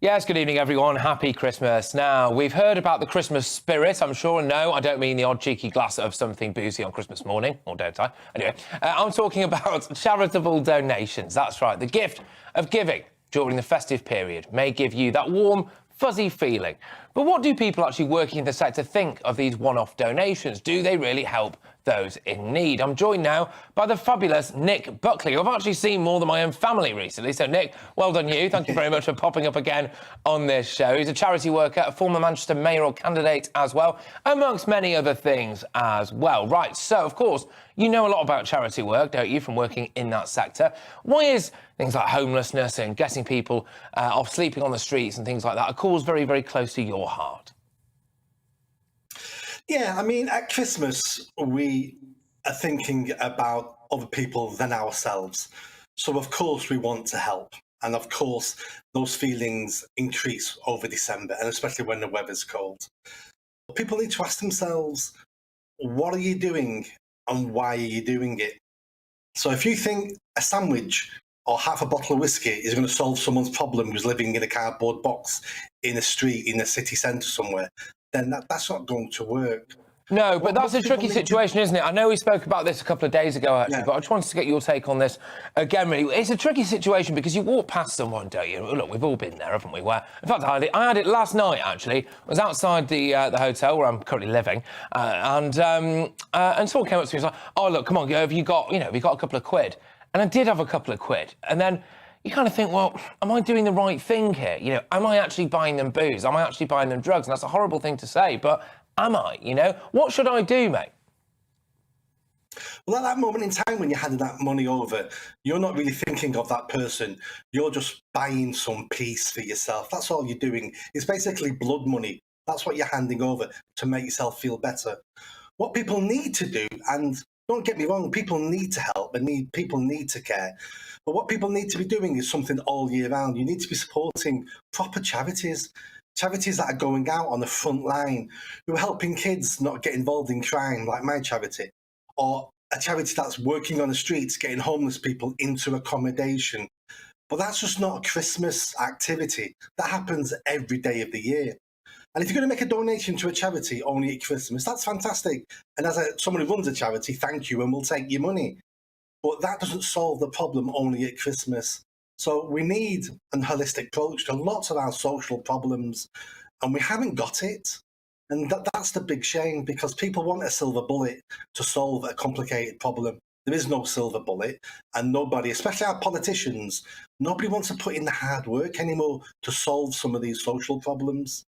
Yes, good evening, everyone. Happy Christmas. Now, we've heard about the Christmas spirit, I'm sure. No, I don't mean the odd cheeky glass of something boozy on Christmas morning, or don't I? Anyway, I'm talking about charitable donations. That's right. The gift of giving during the festive period may give you that warm, fuzzy feeling. But what do people actually working in the sector think of these one-off donations? Do they really help those in need? I'm joined now by the fabulous Nick Buckley, who I've actually seen more than my own family recently. So, Nick, well done you. Thank you very much for popping up again on this show. He's a charity worker, a former Manchester mayoral candidate as well, amongst many other things as well. Right, so, of course, you know a lot about charity work, don't you, from working in that sector. Why is things like homelessness and getting people off sleeping on the streets and things like that a cause very, very close to your heart? Yeah, I mean, at Christmas, we are thinking about other people than ourselves. So, of course, we want to help. And, of course, those feelings increase over December, and especially when the weather's cold. People need to ask themselves, what are you doing and why are you doing it? So if you think a sandwich or half a bottle of whiskey is going to solve someone's problem who's living in a cardboard box in a street in a city centre somewhere, then that's not going to work. No, but that's a tricky situation, isn't it? I know we spoke about this a couple of days ago, actually, but I just wanted to get your take on this again, really. It's a tricky situation because you walk past someone, don't you? Look, we've all been there, haven't we? Where, in fact, I had it last night, actually. I was outside the hotel where I'm currently living, and someone came up to me and was like, oh, look, come on, have you got a couple of quid? And I did have a couple of quid. And then you kind of think, well, am I doing the right thing here? Am I actually buying them booze? Am I actually buying them drugs? And that's a horrible thing to say, but am I? What should I do, mate? Well, at that moment in time when you're handing that money over, you're not really thinking of that person. You're just buying some peace for yourself. That's all you're doing. It's basically blood money. That's what you're handing over to make yourself feel better. What people need to do, and don't get me wrong, people need to help and people need to care. But what people need to be doing is something all year round. You need to be supporting proper charities. Charities that are going out on the front line, who are helping kids not get involved in crime, like my charity, or a charity that's working on the streets, getting homeless people into accommodation. But that's just not a Christmas activity. That happens every day of the year. And if you're going to make a donation to a charity only at Christmas, that's fantastic. And as someone who runs a charity, thank you, and we'll take your money. But that doesn't solve the problem only at Christmas. So we need a holistic approach to lots of our social problems, and we haven't got it. And that's the big shame, because people want a silver bullet to solve a complicated problem. There is no silver bullet, and nobody, especially our politicians, nobody wants to put in the hard work anymore to solve some of these social problems.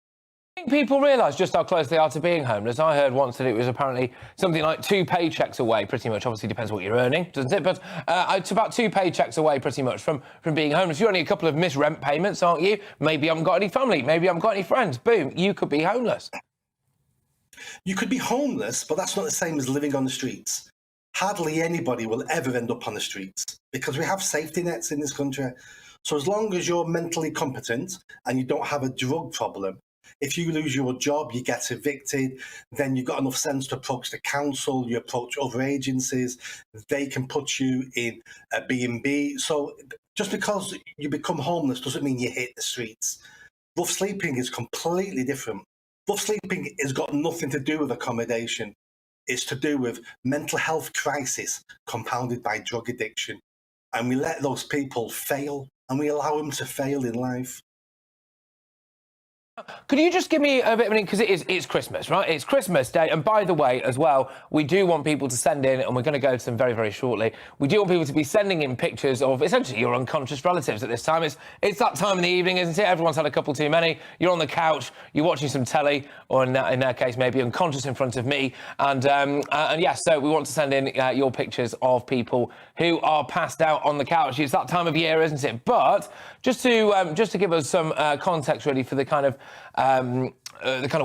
I think people realise just how close they are to being homeless. I heard once that it was apparently something like 2 paychecks away, pretty much. Obviously, depends what you're earning, doesn't it? But it's about 2 paychecks away, pretty much, from being homeless. You're only a couple of missed rent payments, aren't you? Maybe you haven't got any family. Maybe you haven't got any friends. Boom, you could be homeless. You could be homeless, but that's not the same as living on the streets. Hardly anybody will ever end up on the streets because we have safety nets in this country. So as long as you're mentally competent and you don't have a drug problem, if you lose your job, you get evicted, then you've got enough sense to approach the council, you approach other agencies, they can put you in a B&B. So just because you become homeless doesn't mean you hit the streets. Rough sleeping is completely different. Rough sleeping has got nothing to do with accommodation. It's to do with mental health crisis compounded by drug addiction. And we let those people fail, and we allow them to fail in life. Could you just give me a bit of an... because it's Christmas, right? It's Christmas Day. And by the way, as well, we do want people to send in, and we're going to go to them very, very shortly, we do want people to be sending in pictures of essentially your unconscious relatives at this time. It's that time in the evening, isn't it? Everyone's had a couple too many. You're on the couch, you're watching some telly, or in their case, maybe unconscious in front of me. And yes, so we want to send in your pictures of people who are passed out on the couch. It's that time of year, isn't it? But just to give us some context, really, for the kind of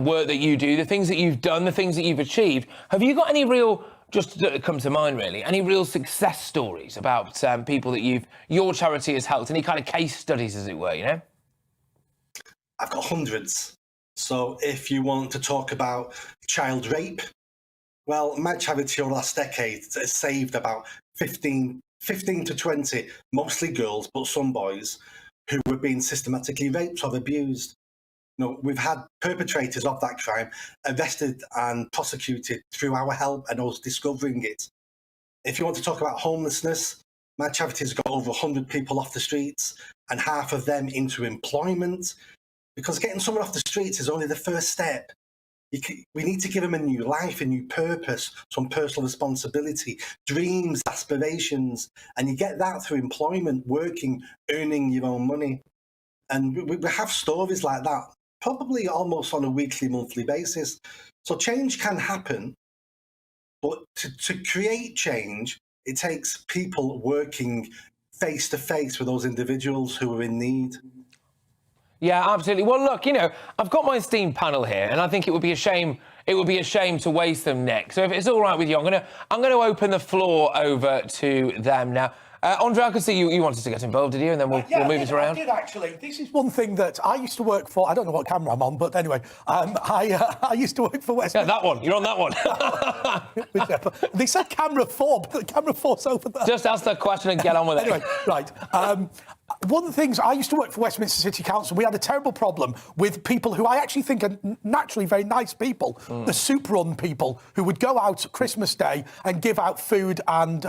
work that you do, the things that you've done, the things that you've achieved. Have you got any real, just that come to mind really, any real success stories about people that your charity has helped? Any kind of case studies, as it were, I've got hundreds. So if you want to talk about child rape, well, my charity over the last decade has saved about 15 to 20, mostly girls, but some boys, who were being systematically raped or abused. You know, we've had perpetrators of that crime arrested and prosecuted through our help and us discovering it. If you want to talk about homelessness, my charity's got over 100 people off the streets and half of them into employment, because getting someone off the streets is only the first step. We need to give them a new life, a new purpose, some personal responsibility, dreams, aspirations, and you get that through employment, working, earning your own money. And we have stories like that, probably almost on a weekly, monthly basis. So change can happen, but to create change, it takes people working face to face with those individuals who are in need. Yeah, absolutely. Well, look, you know, I've got my esteemed panel here, and I think it would be a shame. It would be a shame to waste them, Nick. So if it's all right with you, I'm going to open the floor over to them now. Andre, I could see you wanted to get involved, did you? And then we'll move it around. I did, actually. This is one thing that I used to work for. I don't know what camera I'm on, but anyway, I used to work for Westminster. Yeah, that one. You're on that one. Whichever. They said camera 4, but camera 4's over there. Just ask the question and get on with it. Anyway, right. One of the things, I used to work for Westminster City Council. We had a terrible problem with people who I actually think are naturally very nice people, the soup run people who would go out Christmas Day and give out food and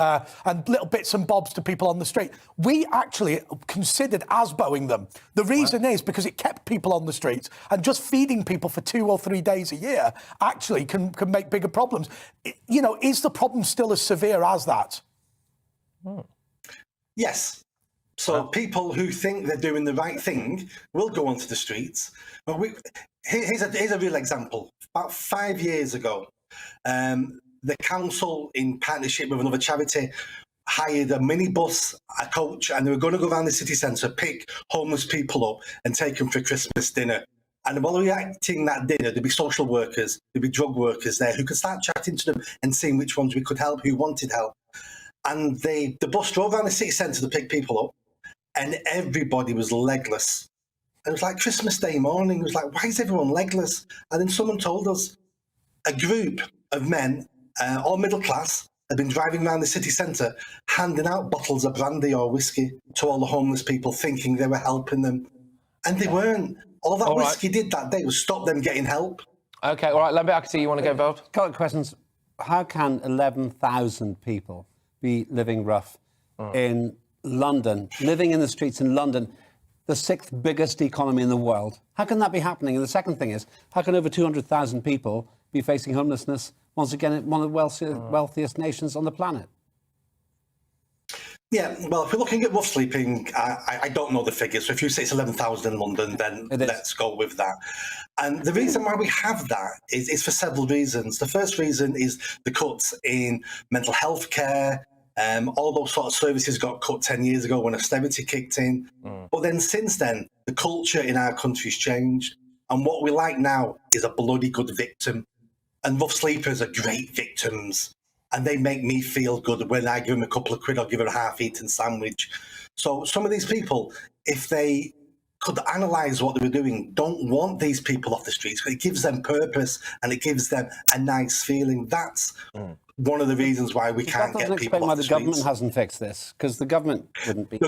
little bits and bobs to people on the street. We actually considered ASBOing them. The reason is because it kept people on the streets, and just feeding people for 2 or 3 days a year actually can make bigger problems. You know, is the problem still as severe as that? Yes. So people who think they're doing the right thing will go onto the streets. But here's a real example. About 5 years ago, the council, in partnership with another charity, hired a minibus, a coach, and they were going to go around the city centre, pick homeless people up and take them for Christmas dinner. And while we were acting that dinner, there'd be social workers, there'd be drug workers there who could start chatting to them and seeing which ones we could help, who wanted help. And the bus drove around the city centre to pick people up, and everybody was legless. And it was like Christmas Day morning. It was like, why is everyone legless? And then someone told us a group of men, all middle class, had been driving around the city centre handing out bottles of brandy or whiskey to all the homeless people, thinking they were helping them. And they weren't. All that whiskey did that day was stop them getting help. OK, all right, Lembit, I can see you want to get involved. A couple of questions. How can 11,000 people be living rough in London, living in the streets in London, the 6th biggest economy in the world? How can that be happening? And the second thing is, how can over 200,000 people be facing homelessness, once again, in one of the wealthiest nations on the planet? Yeah, well, if we're looking at rough sleeping, I don't know the figures. So if you say it's 11,000 in London, then let's go with that. And the reason why we have that is for several reasons. The first reason is the cuts in mental health care. All those sort of services got cut 10 years ago when austerity kicked in. But then since then, the culture in our country's changed. And what we like now is a bloody good victim. And rough sleepers are great victims. And they make me feel good when I give them a couple of quid or give them a half-eaten sandwich. So some of these people, if they could analyse what they were doing, don't want these people off the streets. It gives them purpose and it gives them a nice feeling. That's one of the reasons why we can't get people off the streets. The government hasn't fixed this, because the government wouldn't be.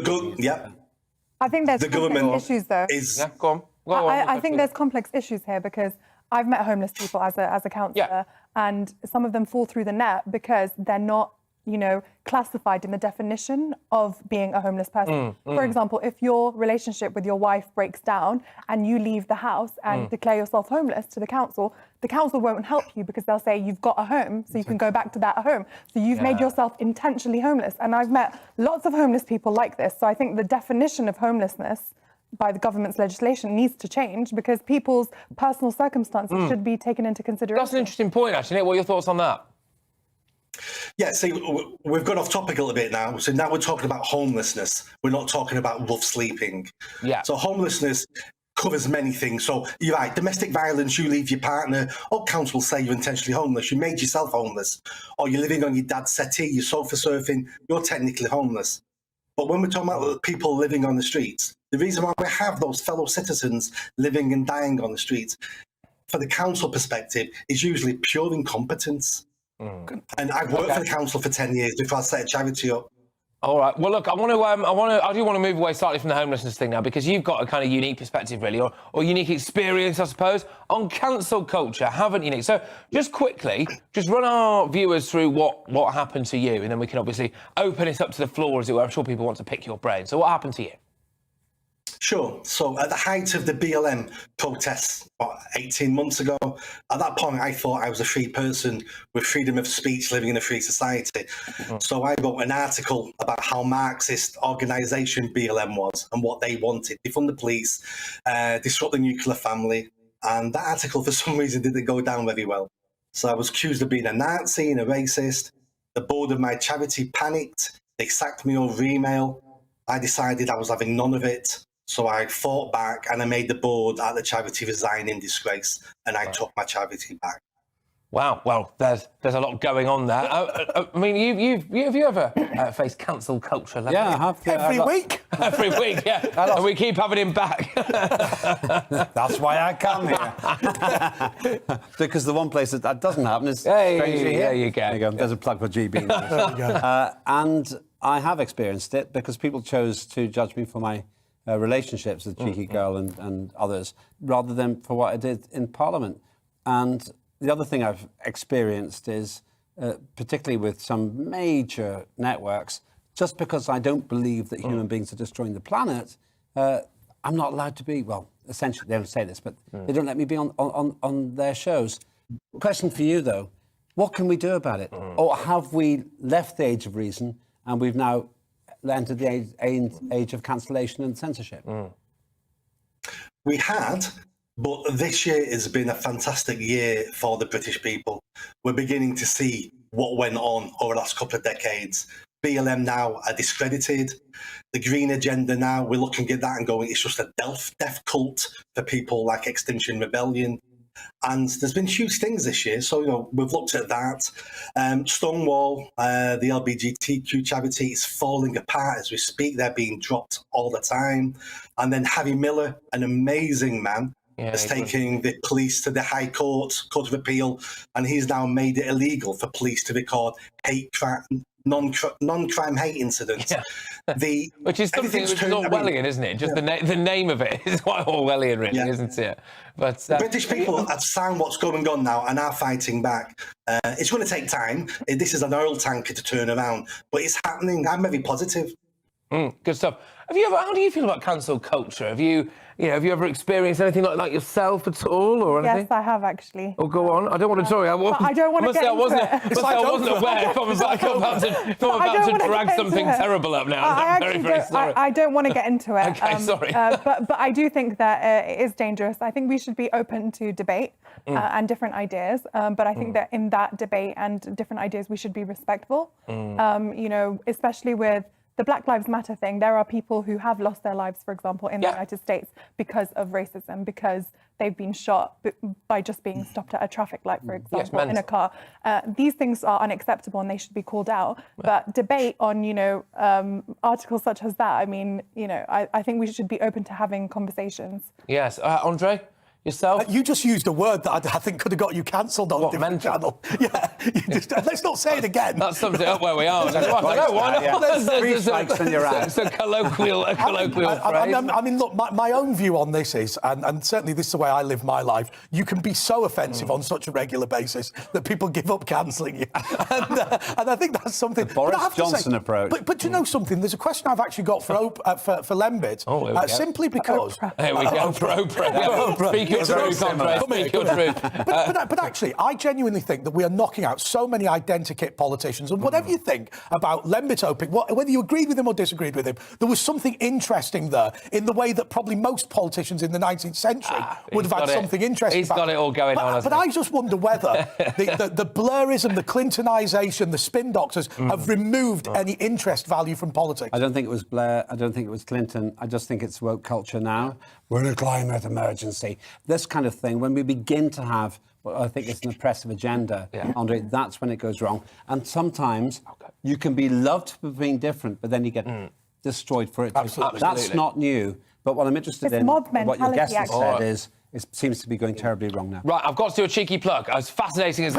I think there's complex issues, though. Yeah, go on. I think there's complex issues here, because I've met homeless people as a counsellor, and some of them fall through the net because they're not, you know, classified in the definition of being a homeless person. For example, if your relationship with your wife breaks down and you leave the house and declare yourself homeless to the council won't help you, because they'll say you've got a home, so you can go back to that home. So you've made yourself intentionally homeless. And I've met lots of homeless people like this. So I think the definition of homelessness by the government's legislation needs to change, because people's personal circumstances should be taken into consideration. That's an interesting point, actually. Nick, what are your thoughts on that? Yeah, see, we've got off topic a little bit now. So now we're talking about homelessness. We're not talking about rough sleeping. Yeah. So homelessness covers many things. So you're right, domestic violence, you leave your partner, or council will say you're intentionally homeless, you made yourself homeless, or you're living on your dad's settee, you're sofa surfing, you're technically homeless. But when we're talking about people living on the streets, the reason why we have those fellow citizens living and dying on the streets, for the council perspective, is usually pure incompetence. And I've worked for the council for 10 years before I set a charity up. All right. Well, look, I do want to move away slightly from the homelessness thing now, because you've got a kind of unique perspective, really, or unique experience, I suppose, on cancel culture, haven't you, Nick? So, just quickly, just run our viewers through what happened to you, and then we can obviously open it up to the floor, as it were. I'm sure people want to pick your brain. So, what happened to you? Sure. So at the height of the BLM protests, about 18 months ago, at that point, I thought I was a free person with freedom of speech living in a free society. So I wrote an article about how Marxist organisation BLM was and what they wanted. Defund the police, disrupt the nuclear family. And that article, for some reason, didn't go down very well. So I was accused of being a Nazi and a racist. The board of my charity panicked. They sacked me over email. I decided I was having none of it. So I fought back, and I made the board at the charity resign in disgrace, and I took my charity back. Wow. Well, there's a lot going on there. I mean, have you ever faced cancel culture? Yeah, I have. Every week. Every week, yeah. And we keep having him back. That's why I come here. Because the one place that doesn't happen is strangely here. There you go. There you go. There's a plug for GB. And I have experienced it because people chose to judge me for my relationships with Cheeky Girl and others, rather than for what I did in Parliament. And the other thing I've experienced is, particularly with some major networks, just because I don't believe that human beings are destroying the planet, I'm not allowed to be, well, essentially, they don't say this, but they don't let me be on their shows. Question for you, though, what can we do about it? Or have we left the age of reason and we've now entered the age of cancellation and censorship? We had, but this year has been a fantastic year for the British people. We're beginning to see what went on over the last couple of decades. BLM now are discredited. The green agenda now, we're looking at that and going, it's just a death cult for people like Extinction Rebellion. And there's been huge things this year. So, we've looked at that. Stonewall, the LGBTQ charity, is falling apart as we speak. They're being dropped all the time. And then Harry Miller, an amazing man, is taking the police to the High Court of Appeal, and he's now made it illegal for police to record hate crime, non-crime hate incidents. Yeah. Which is something which is Orwellian, isn't it? Just the name of it is quite Orwellian, really, isn't it? But the British people have seen what's going on now and are fighting back. It's going to take time. This is an oil tanker to turn around, but it's happening. I'm very positive. Good stuff. How do you feel about cancel culture? Have you ever experienced anything like that yourself at all, or anything? Yes, I have actually. Oh, go on. I don't want to. Sorry, I don't want to get into it. I wasn't aware. If I'm about to drag something terrible up now, I'm very, very sorry. I don't want to get into it. Okay, sorry. But I do think that it is dangerous. I think we should be open to debate and different ideas. But I think that in that debate and different ideas, we should be respectful. Especially with the Black Lives Matter thing, there are people who have lost their lives, for example, in the United States because of racism, because they've been shot by just being stopped at a traffic light, for example, in a car. These things are unacceptable and they should be called out. But debate on, articles such as that, I think we should be open to having conversations. Yes. Andre? Yourself? You just used a word that I think could have got you cancelled on a different channel. Yeah, let's not say it again. That sums it up where we are. It's a colloquial phrase. Look, my own view on this is, and certainly this is the way I live my life, you can be so offensive on such a regular basis that people give up cancelling you. And I think that's something... The Boris Johnson approach. But do you know something? There's a question I've actually got for Lembit. Simply because... Here we go, for Oprah. But actually, I genuinely think that we are knocking out so many identikit politicians. And whatever you think about Lembit Opik, whether you agreed with him or disagreed with him, there was something interesting there in the way that probably most politicians in the 19th century would have had something interesting. He's got it all going on. But I just wonder whether the blurrism, the Clintonisation, the spin doctors have removed any interest value from politics. I don't think it was Blair. I don't think it was Clinton. I just think it's woke culture now. We're in a climate emergency. This kind of thing, when we begin to have what I think is an oppressive agenda, Andre, that's when it goes wrong. And sometimes you can be loved for being different, but then you get destroyed for it. Absolutely. That's not new. But what I'm interested in, what your guest has said it seems to be going terribly wrong now. Right, I've got to do a cheeky plug. As fascinating as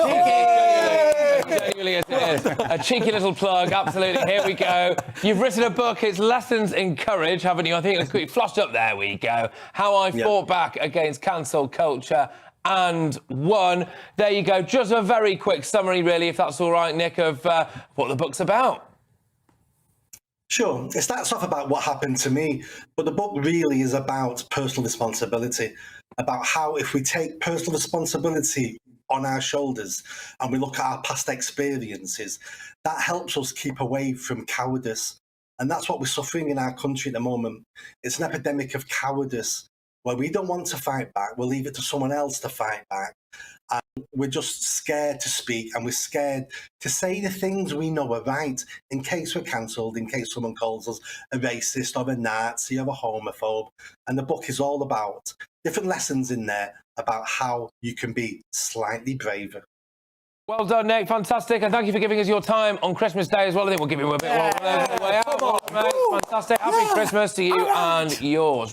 genuinely as it is. A cheeky little plug, absolutely. Here we go. You've written a book. It's Lessons in Courage, haven't you? I think it's quickly flushed up. There we go. How I fought back against cancel culture and won. There you go. Just a very quick summary, really, if that's all right, Nick, of what the book's about. Sure. It starts off about what happened to me, but the book really is about personal responsibility, about how if we take personal responsibility on our shoulders and we look at our past experiences, that helps us keep away from cowardice. And that's what we're suffering in our country at the moment. It's an epidemic of cowardice where we don't want to fight back. We'll leave it to someone else to fight back. And we're just scared to speak, and we're scared to say the things we know are right in case we're cancelled, in case someone calls us a racist or a Nazi or a homophobe. And the book is all about different lessons in there about how you can be slightly braver. Well done, Nick. Fantastic. And thank you for giving us your time on Christmas Day as well. I think we'll give you a bit more on the way out. Fantastic. Happy Christmas to you and yours.